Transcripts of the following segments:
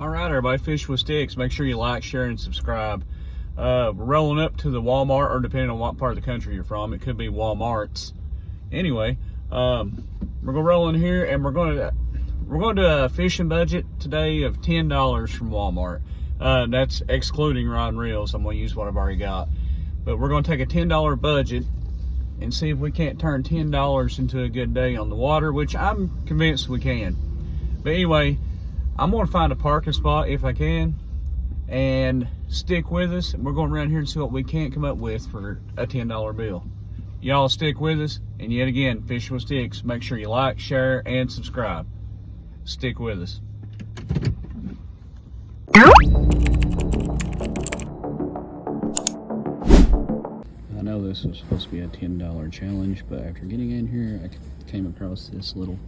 All right, everybody, Fish with Sticks. Make sure you like, share, and subscribe. We're rolling up to the Walmart, or depending on what part of the country you're from, it could be Walmart's. Anyway, we're gonna roll in here, and we're going to do a fishing budget today of $10 from Walmart. That's excluding rod and reels. I'm gonna use what I've already got, but we're gonna take a $10 budget and see if we can't turn $10 into a good day on the water, which I'm convinced we can. But anyway, I'm gonna find a parking spot if I can, and stick with us. We're going around here and see what we can't come up with for a $10 bill. Y'all stick with us, and yet again, Fishing with Sticks. Make sure you like, share, and subscribe. Stick with us. I know this was supposed to be a $10 challenge, but after getting in here, I came across this little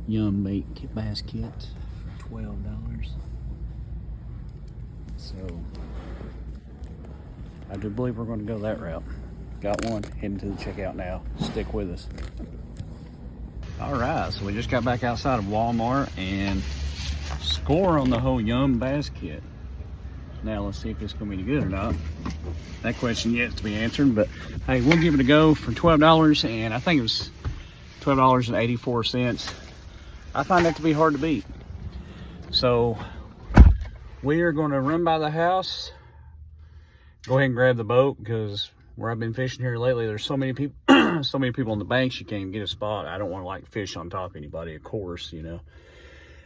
Yum Bait Bass Kit for $12. So I do believe we're going to go that route. Got one, heading to the checkout now. Stick with us. All right, so we just got back outside of Walmart and score on the whole Yum Bass Kit. Now let's see if it's going to be any good or not. That question yet to be answered, but hey, we'll give it a go for $12, and I think it was $12.84. I find that to be hard to beat. So we are going to run by the house, go ahead and grab the boat, because where I've been fishing here lately, there's so many people so many people on the banks, you can't even get a spot. I don't want to like fish on top of anybody, of course, you know.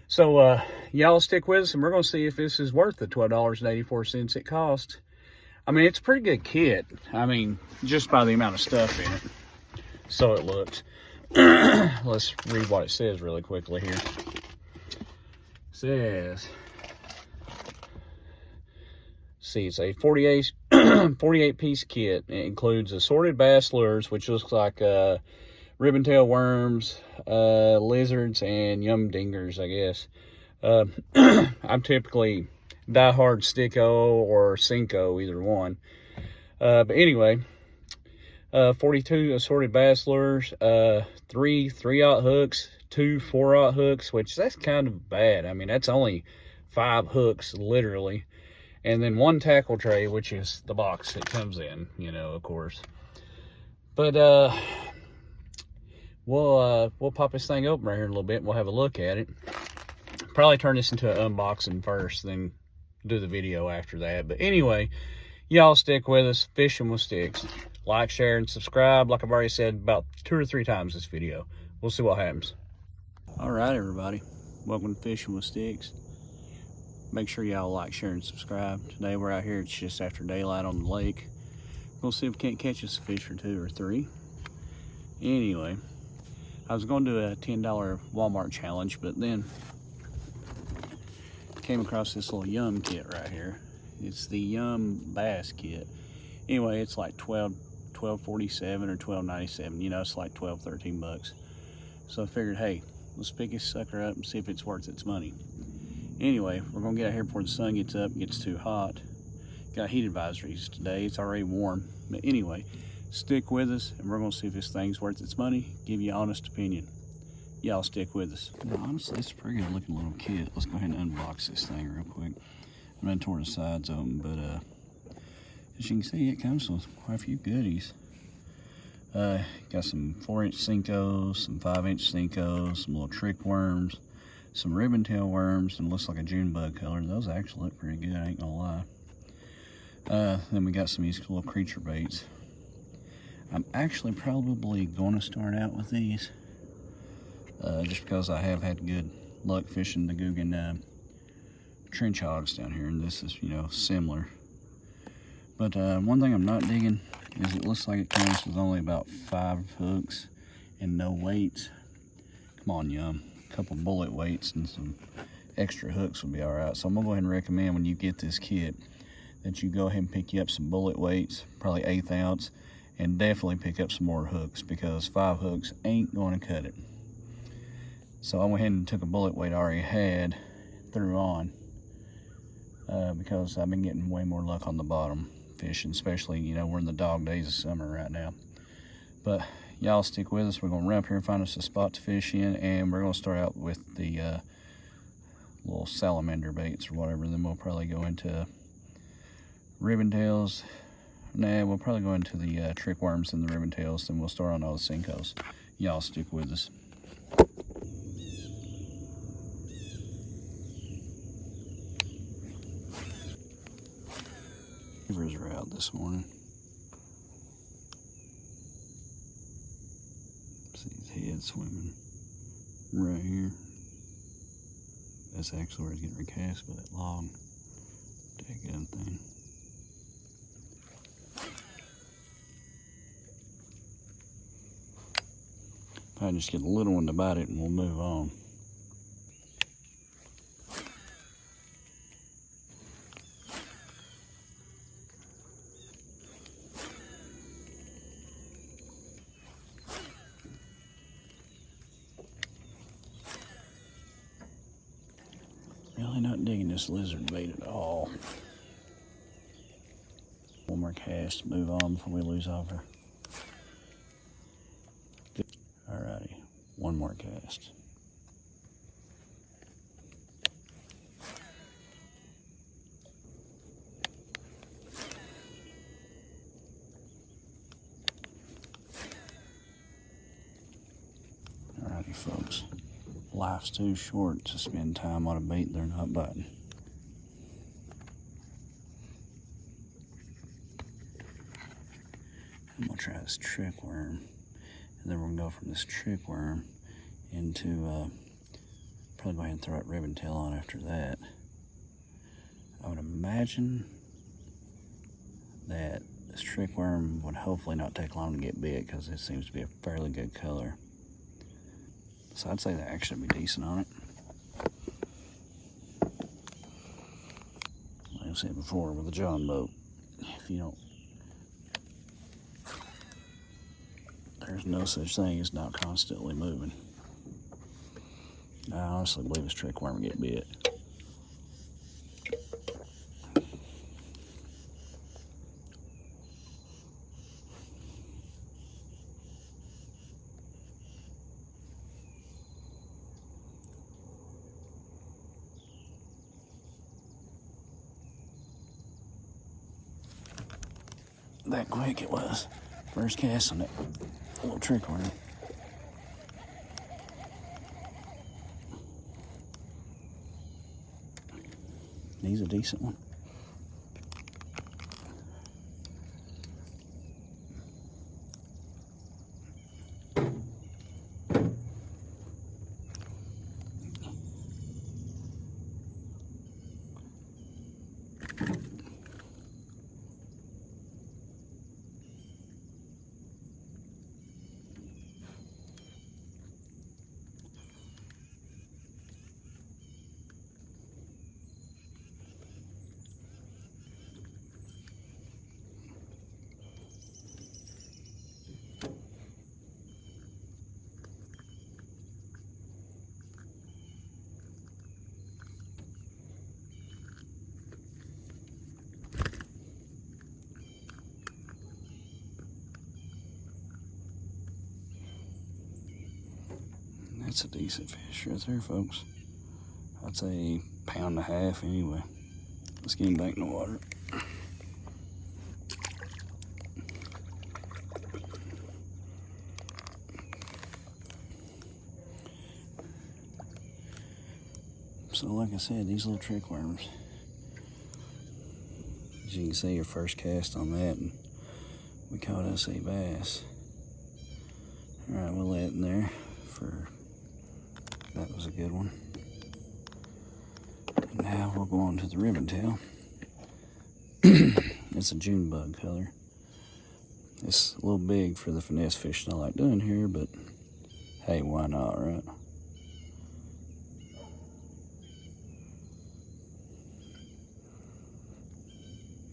So y'all stick with us, and we're going to see if this is worth the $12.84 it cost. I mean, it's a pretty good kit. I mean, just by the amount of stuff in it. So it looks. Let's read what it says really quickly here. It says, see, it's a 48 piece kit. It includes assorted bass lures, which looks like ribbon tail worms, lizards, and yum dingers, I guess. I'm typically diehard Sticko or Cinco, either one. But anyway, 42 assorted bass lures, 3 3/0 hooks, 2 4/0 hooks, which that's kind of bad. I mean, that's only 5 hooks, literally. And then 1 tackle tray, which is the box it comes in, you know, of course. But we'll pop this thing open right here in a little bit, and we'll have a look at it. Probably turn this into an unboxing first, then do the video after that. But anyway, y'all stick with us. Fishing with Sticks. Like, share, and subscribe, like I've already said about 2 or 3 times this video. We'll see what happens. All right, everybody, welcome to Fishing with Sticks. Make sure y'all like, share, and subscribe. Today we're out here, it's just after daylight on the lake. We'll see if we can't catch us a fish or 2 or 3. Anyway, I was going to do a $10 Walmart challenge, but then came across this little Yum kit right here. It's the Yum Bass Kit. Anyway, it's like $12.47 or $12.97. You know, it's like 12, 13 bucks. So I figured, hey, let's pick this sucker up and see if it's worth its money. Anyway, we're gonna get out here before the sun gets up, gets too hot. Got heat advisories today. It's already warm. But anyway, stick with us, and we're gonna see if this thing's worth its money. Give you an honest opinion. Y'all stick with us. Well, honestly, it's a pretty good looking little kit. Let's go ahead and unbox this thing real quick. I'm gonna tore the sides open, but as you can see, it comes with quite a few goodies. Got some 4-inch Cincos, some 5-inch Cincos, some little trick worms, some ribbon tail worms, and looks like a June bug color. Those actually look pretty good, I ain't gonna lie. Then we got some of these little creature baits. I'm actually probably gonna start out with these, just because I have had good luck fishing the Googan trench hogs down here, and this is, you know, similar. But one thing I'm not digging is it looks like it comes with only about 5 hooks and no weights. Come on, Yum. A couple bullet weights and some extra hooks would be all right. So I'm gonna go ahead and recommend when you get this kit that you go ahead and pick you up some bullet weights, probably 1/8 ounce, and definitely pick up some more hooks, because 5 hooks ain't gonna cut it. So I went ahead and took a bullet weight I already had, threw on, because I've been getting way more luck on the bottom fishing, especially, you know, we're in the dog days of summer right now. But y'all stick with us. We're gonna run up here and find us a spot to fish in, and we're gonna start out with the little salamander baits or whatever. Then we'll probably go into ribbon tails. Nah, we'll probably go into the trick worms and the ribbon tails, then we'll start on all the Senkos. Y'all stick with us. Beavers are out this morning. See his head swimming right here. That's actually where he's getting recast by that long daggum thing. If I just get a little one to bite it and we'll move on. Really not digging this lizard bait at all. One more cast, move on before we lose over. Alrighty, one more cast. Alrighty, folks. Life's too short to spend time on a bait they're not biting. I'm gonna try this trick worm, and then we're gonna go from this trick worm into probably go ahead and throw that ribbon tail on after that. I would imagine that this trick worm would hopefully not take long to get bit because it seems to be a fairly good color. So I'd say the action would be decent on it. Like I said before with the John boat, if you don't, there's no such thing as not constantly moving. I honestly believe this trick worm will get bit. That quick it was. First cast on it. A little trick worm. He's a decent one. That's a decent fish right there, folks. I'd say £1.5 pounds anyway. Let's get him back in the water. So like I said, these little trick worms, as you can see, your first cast on that, and we caught us a bass. All right, we'll let it in there for, that was a good one. And now we'll go on to the ribbon tail. It's a June bug color. It's a little big for the finesse fishing I like doing here, but hey, why not, right?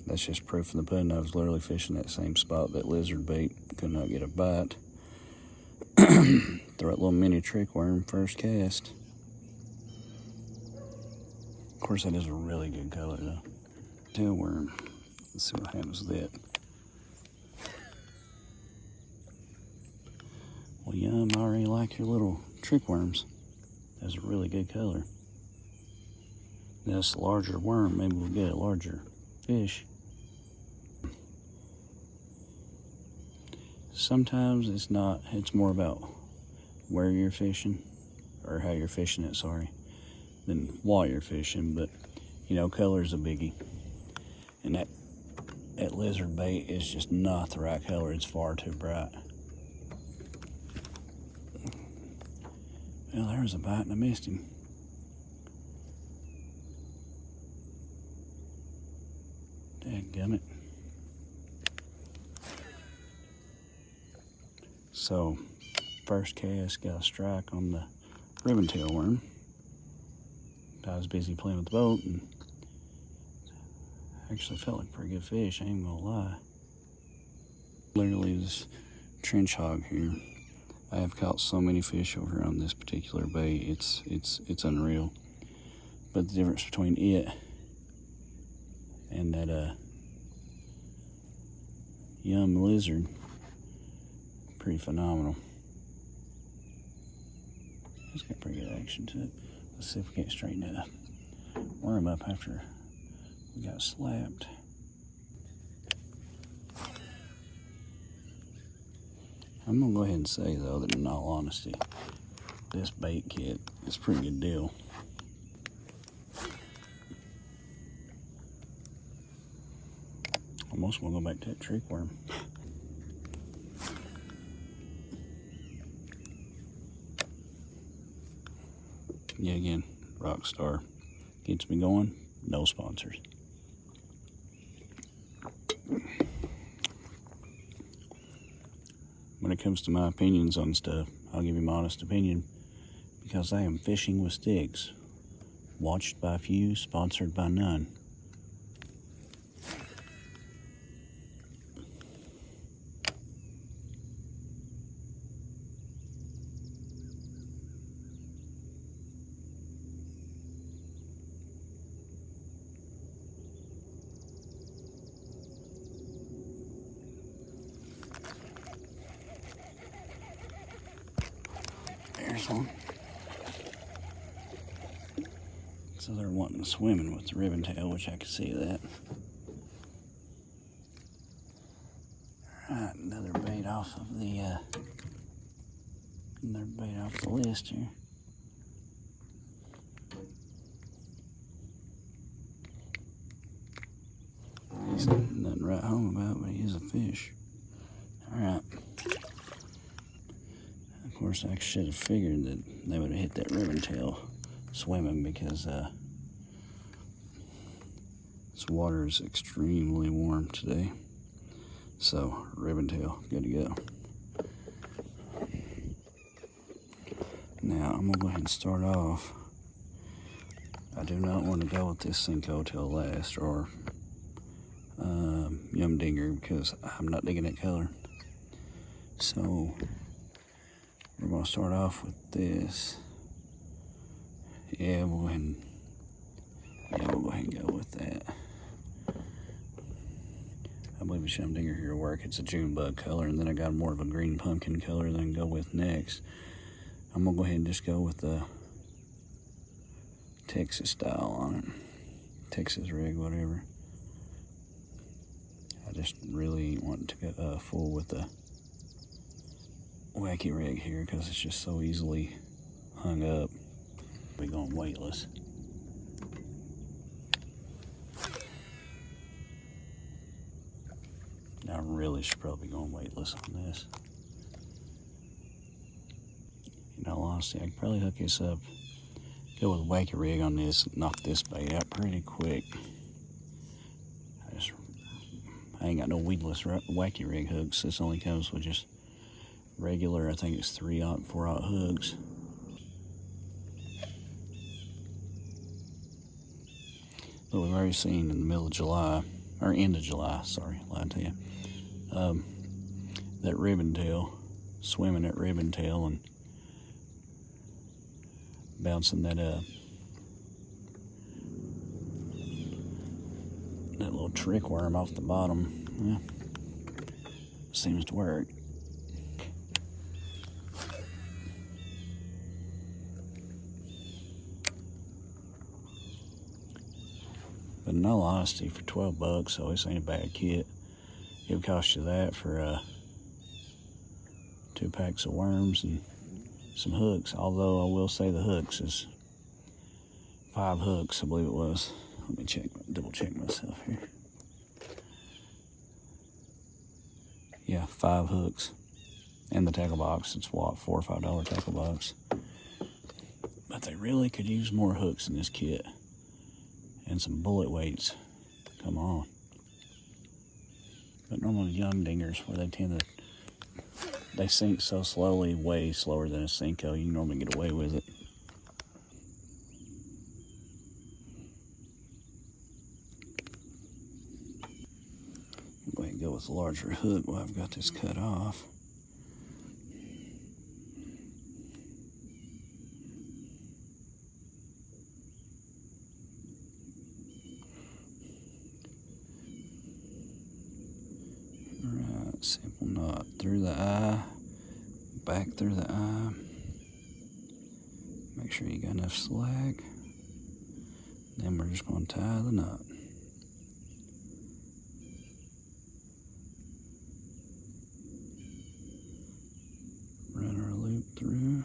That's just proof in the pudding. I was literally fishing that same spot that lizard bait could not get a bite. Throw that little mini trick worm first cast. Of course, that is a really good color though. Tail worm. Let's see what happens with that. Well, Yum, I already like your little trick worms. That's a really good color. This larger worm, maybe we'll get a larger fish. Sometimes it's not, it's more about where you're fishing, or how you're fishing it, sorry, than while you're fishing. But you know, color's a biggie. And that lizard bait is just not the right color. It's far too bright. Well, there was a bite and I missed him. Dadgummit. So, first cast, got a strike on the ribbon-tail worm. I was busy playing with the boat and actually felt like a pretty good fish, I ain't gonna lie. Literally this trench hog here. I have caught so many fish over here on this particular bait, it's unreal. But the difference between it and that Yum lizard, pretty phenomenal. It's got pretty good action to it. Let's see if we can't straighten that worm up after we got slapped. I'm gonna go ahead and say though that in all honesty, this bait kit is a pretty good deal. Almost wanna go back to that trick worm. Yeah, again, Rockstar gets me going. No sponsors. When it comes to my opinions on stuff, I'll give you my honest opinion because I am fishing with sticks. Watched by few, sponsored by none. There's one. So they're wanting to swimming with the ribbon tail, which I can see that. Alright, another bait off of the list here. He's nothing right home about, but he is a fish. Alright. Of course, I should have figured that they would have hit that ribbon tail swimming because this water is extremely warm today. So, ribbon tail, good to go. Now, I'm going to go ahead and start off. I do not want to go with this Senko till last, or Yum Dinger, because I'm not digging that color. So, we're going to start off with this. Yeah, we'll go ahead and go with that. I believe the Yum Dinger here will work. It's a June bug color, and then I got more of a green pumpkin color than go with next. I'm going to go ahead and just go with the Texas style on it. Texas rig, whatever. I just really want to go full with the wacky rig here because it's just so easily hung up. We're going weightless. I really should probably go weightless on this. In all honesty, I could probably hook this up, go with a wacky rig on this, and knock this bait out pretty quick. I ain't got no weedless wacky rig hooks. This only comes with just regular, I think it's 3/0, 4/0 hooks. But we've already seen in the middle of July, or end of July, sorry, lied to you, that ribbon tail, swimming at ribbon tail and bouncing that little trick worm off the bottom. Yeah, seems to work. But in all honesty, for 12 bucks, so this ain't a bad kit. It would cost you that for 2 packs of worms and some hooks. Although I will say the hooks is 5 hooks, I believe it was. Let me double check myself here. Yeah, 5 hooks. And the tackle box, it's what, $4 or $5 tackle box. But they really could use more hooks in this kit. And some bullet weights. Come on. But normally young dingers, where they sink so slowly, way slower than a Senko, you can normally get away with it. I'm going to go with a larger hook while I've got this cut off. Alright, simple knot through the eye, back through the eye. Make sure you got enough slack. Then we're just going to tie the knot. Run our loop through.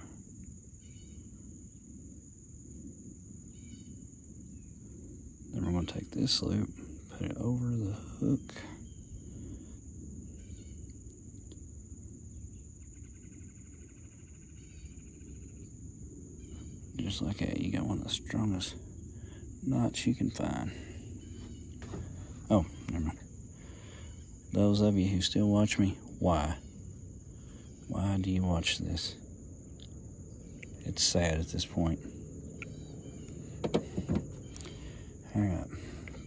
Then we're going to take this loop, put it over the hook. Just like that, you got one of the strongest knots you can find. Oh, never mind. Those of you who still watch me, why? Why do you watch this? It's sad at this point. Alright,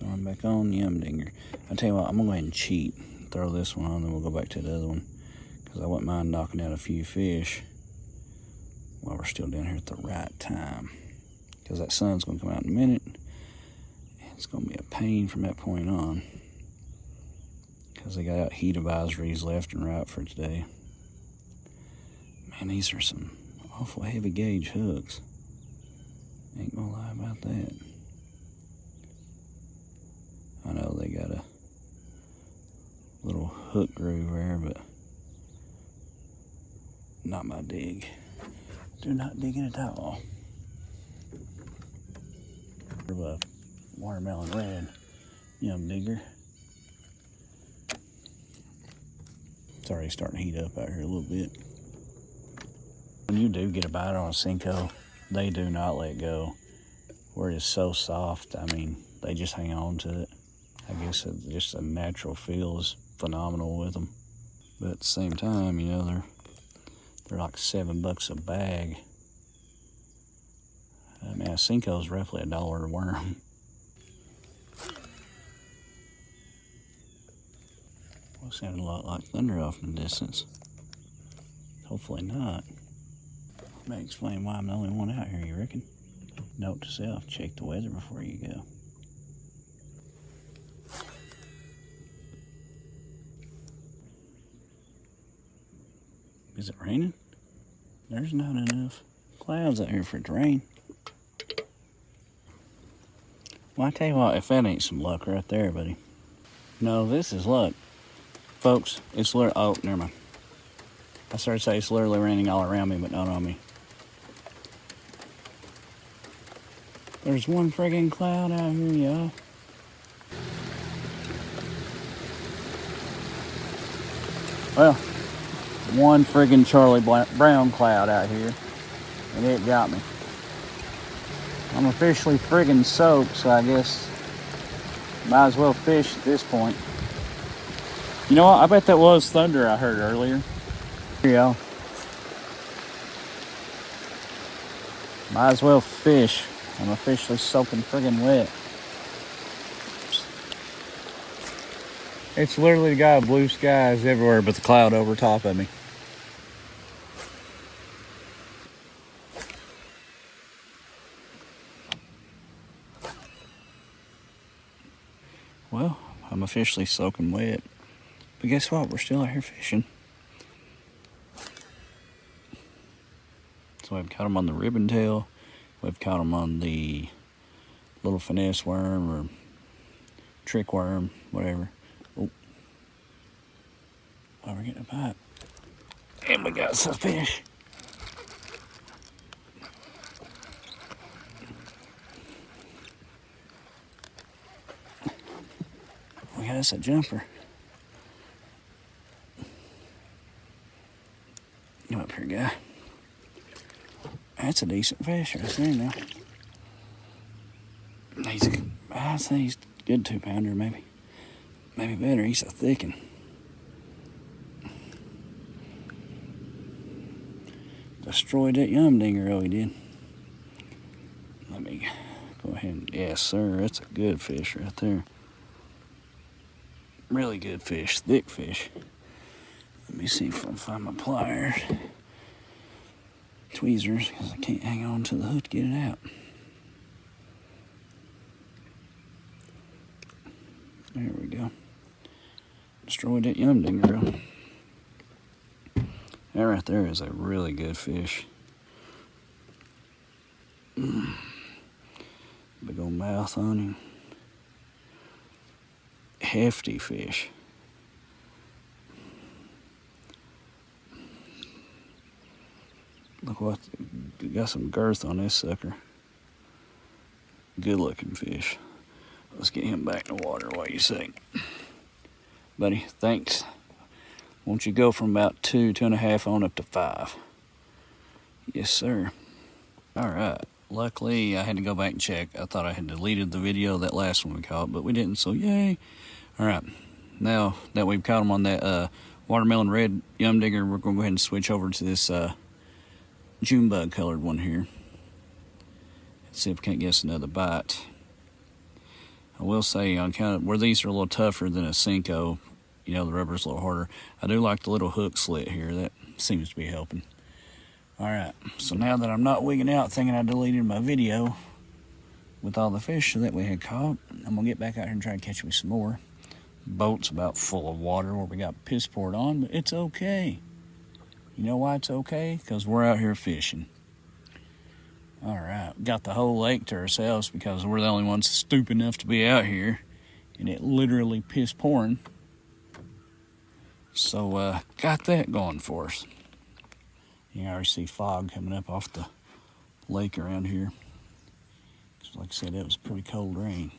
going back on Yum Dinger. I'll tell you what, I'm going to go ahead and cheat. Throw this one on, then we'll go back to the other one. Because I wouldn't mind knocking out a few fish while we're still down here at the right time. Because that sun's going to come out in a minute. It's going to be a pain from that point on. Because they got out heat advisories left and right for today. Man, these are some awful heavy gauge hooks. Ain't gonna lie about that. I know they got a little hook groove there, but not my dig. Do not dig it at all. Of a watermelon red Yum Digger. It's already starting to heat up out here a little bit. When you do get a bite on a Senko, they do not let go. Where it is so soft, I mean, they just hang on to it. I guess just a natural feel is phenomenal with them. But at the same time, you know, they're like $7 a bag. I mean, a Senko is roughly $1 a worm. Well, it sounded a lot like thunder off in the distance. Hopefully not. May explain why I'm the only one out here, you reckon? Note to self, check the weather before you go. Is it raining? There's not enough clouds out here for it to rain. Well, I tell you what, if that ain't some luck right there, buddy. No, this is luck. Folks, it's literally, oh, never mind. I started to say it's literally raining all around me, but not on me. There's one friggin' cloud out here, y'all. Well, one friggin' Charlie Brown cloud out here, and it got me. I'm officially friggin' soaked, so I guess might as well fish at this point. You know what? I bet that was thunder I heard earlier. Here, y'all. Might as well fish. I'm officially soaking friggin' wet. It's literally got blue skies everywhere but the cloud over top of me. Well, I'm officially soaking wet. But guess what? We're still out here fishing. So I've caught them on the ribbon tail. We've caught them on the little finesse worm or trick worm, whatever. Oh, we're getting a bite. And we got some fish. We got us a jumper. Come up here, guy. That's a decent fish right there now. I think he's a good 2-pounder, maybe. Maybe better. He's a thick one. Destroyed that yum dinger, oh, he did. Let me go ahead and, yes, sir. That's a good fish right there. Really good fish, thick fish. Let me see if I can find my pliers. Tweezers, because I can't hang on to the hook to get it out. There we go. Destroyed that yum dinger. That right there is a really good fish. Big old mouth on him. Hefty fish. Look what, got some girth on this sucker. Good looking fish. Let's get him back in the water. What do you say? Buddy, thanks. Won't you go from about 2.5 on up to 5? Yes, sir. All right. Luckily, I had to go back and check. I thought I had deleted the video, that last one we caught, but we didn't, so yay. All right. Now that we've caught them on that watermelon red yum digger, we're going to go ahead and switch over to this June bug colored one here. Let's see if we can't get us another bite. I will say, on kind of where these are a little tougher than a Senko, you know, the rubber's a little harder. I do like the little hook slit here. That seems to be helping. All right, so now that I'm not wigging out thinking I deleted my video with all the fish that we had caught, I'm gonna get back out here and try to catch me some more. Boat's about full of water where we got piss poured on, but it's okay. You know why it's okay? Because we're out here fishing. All right, got the whole lake to ourselves because we're the only ones stupid enough to be out here, and it literally piss pouring. So got that going for us. You can already see fog coming up off the lake around here. Like I said, it was pretty cold rain.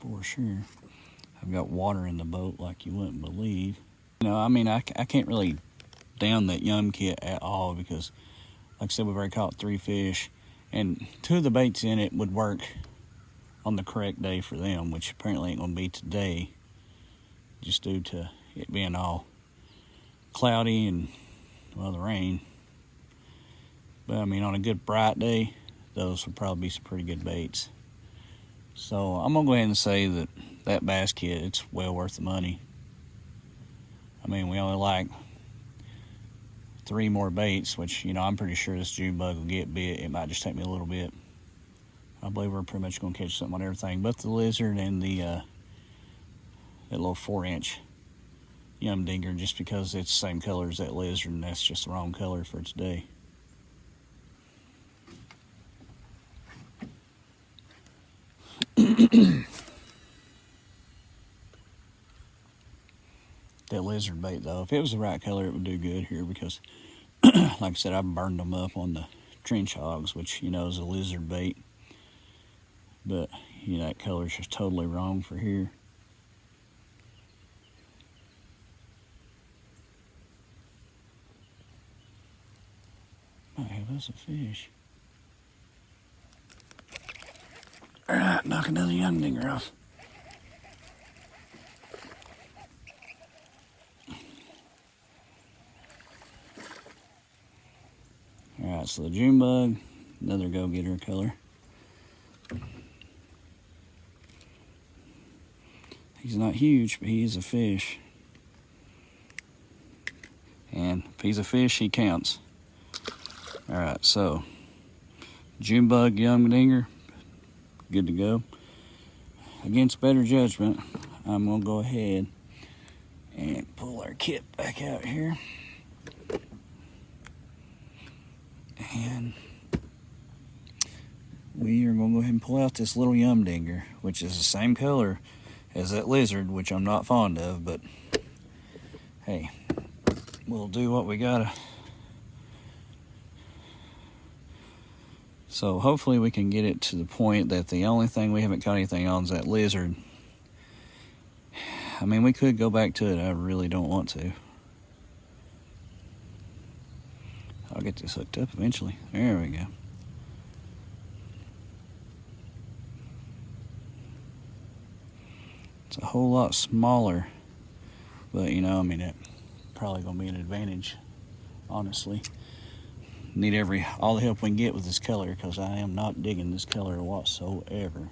For sure. I've got water in the boat like you wouldn't believe. You know, I mean, I can't really down that yum kit at all because, like I said, we've already caught 3 fish. And 2 of the baits in it would work on the correct day for them, which apparently ain't going to be today. Just due to it being all cloudy and, well, the rain. But, I mean, on a good bright day, those would probably be some pretty good baits. So, I'm going to go ahead and say that that bass kit, it's well worth the money. I mean, we only like 3 more baits, which, you know, I'm pretty sure this June bug will get bit. It might just take me a little bit. I believe we're pretty much going to catch something on everything but the lizard and the that little 4-inch yum dinger, just because it's the same color as that lizard, and that's just the wrong color for today. That lizard bait, though, if it was the right color, it would do good here because, like I said, I burned them up on the trench hogs, which, you know, is a lizard bait. But, you know, that color's just totally wrong for here. Might have us a fish. All right, knock another yum dinger off. All right, so the June bug, another go-getter color. He's not huge, but he is a fish. And if he's a fish, he counts. All right, so June bug yum dinger, good to go. Against better judgment, I'm gonna go ahead and pull our kit back out here. And we are going to go ahead and pull out this little Yum Dinger, which is the same color as that lizard, which I'm not fond of, but hey, we'll do what we gotta. So hopefully we can get it to the point that the only thing we haven't caught anything on is that lizard. I mean, we could go back to it. I really don't want to. I'll get this hooked up eventually. There we go. It's a whole lot smaller, but you know, I mean, it probably gonna be an advantage, honestly. Need all the help we can get with this color, because I am not digging this color whatsoever.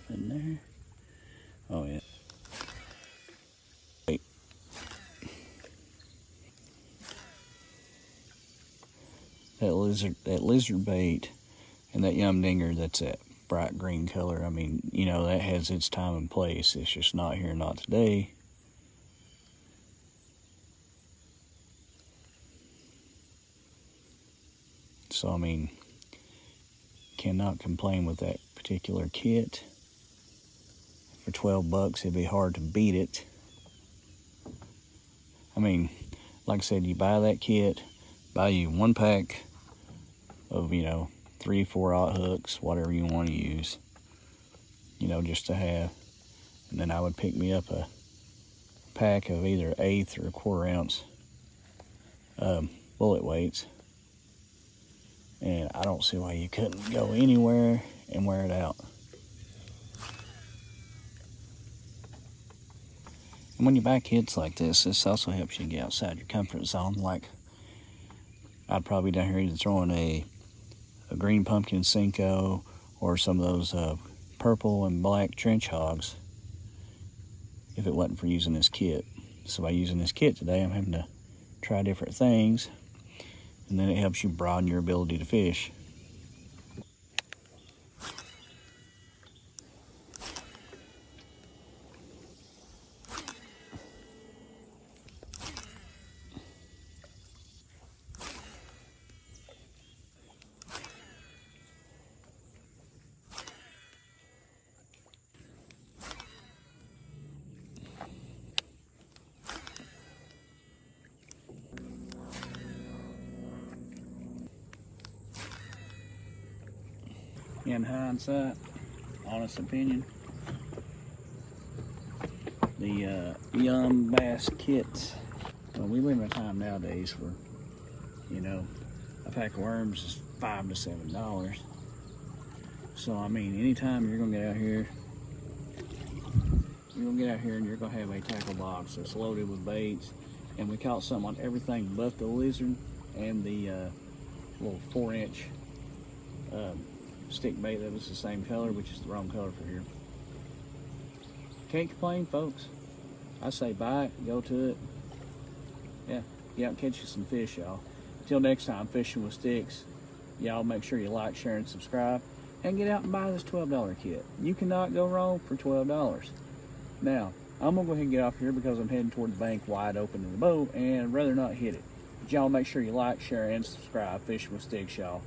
In there. Oh yeah. Wait. That lizard bait and that Yum Dinger, that's that bright green color. I mean, you know, that has its time and place. It's just not here, not today. So I mean, cannot complain with that particular kit. For 12 bucks, it'd be hard to beat it. I mean, like I said, you buy that kit, buy you one pack of, you know, 3-4 aught hooks, whatever you want to use, you know, just to have. And then I would pick me up a pack of either 1/8 or 1/4 ounce bullet weights. And I don't see why you couldn't go anywhere and wear it out. And when you buy kits like this also helps you get outside your comfort zone. Like, I'd probably down here either throwing a green pumpkin Cinco or some of those purple and black trench hogs if it wasn't for using this kit. So by using this kit today, I'm having to try different things, and then it helps you broaden your ability to fish. In hindsight, honest opinion, the Yum Bass kits, well, we live in a time nowadays where, you know, a pack of worms is $5 to $7. So I mean, anytime you're gonna get out here, and you're gonna have a tackle box that's loaded with baits, and we caught something on everything but the lizard and the little 4-inch stick bait that was the same color, which is the wrong color for here. Can't complain, folks. I say buy it, go to it. Yeah, get out and catch you some fish, y'all. Till next time, fishing with sticks. Y'all make sure you like, share, and subscribe, and get out and buy this $12 kit. You cannot go wrong for $12. Now, I'm gonna go ahead and get off here because I'm heading toward the bank wide open in the boat and I'd rather not hit it. But y'all make sure you like, share, and subscribe. Fishing with Sticks, y'all.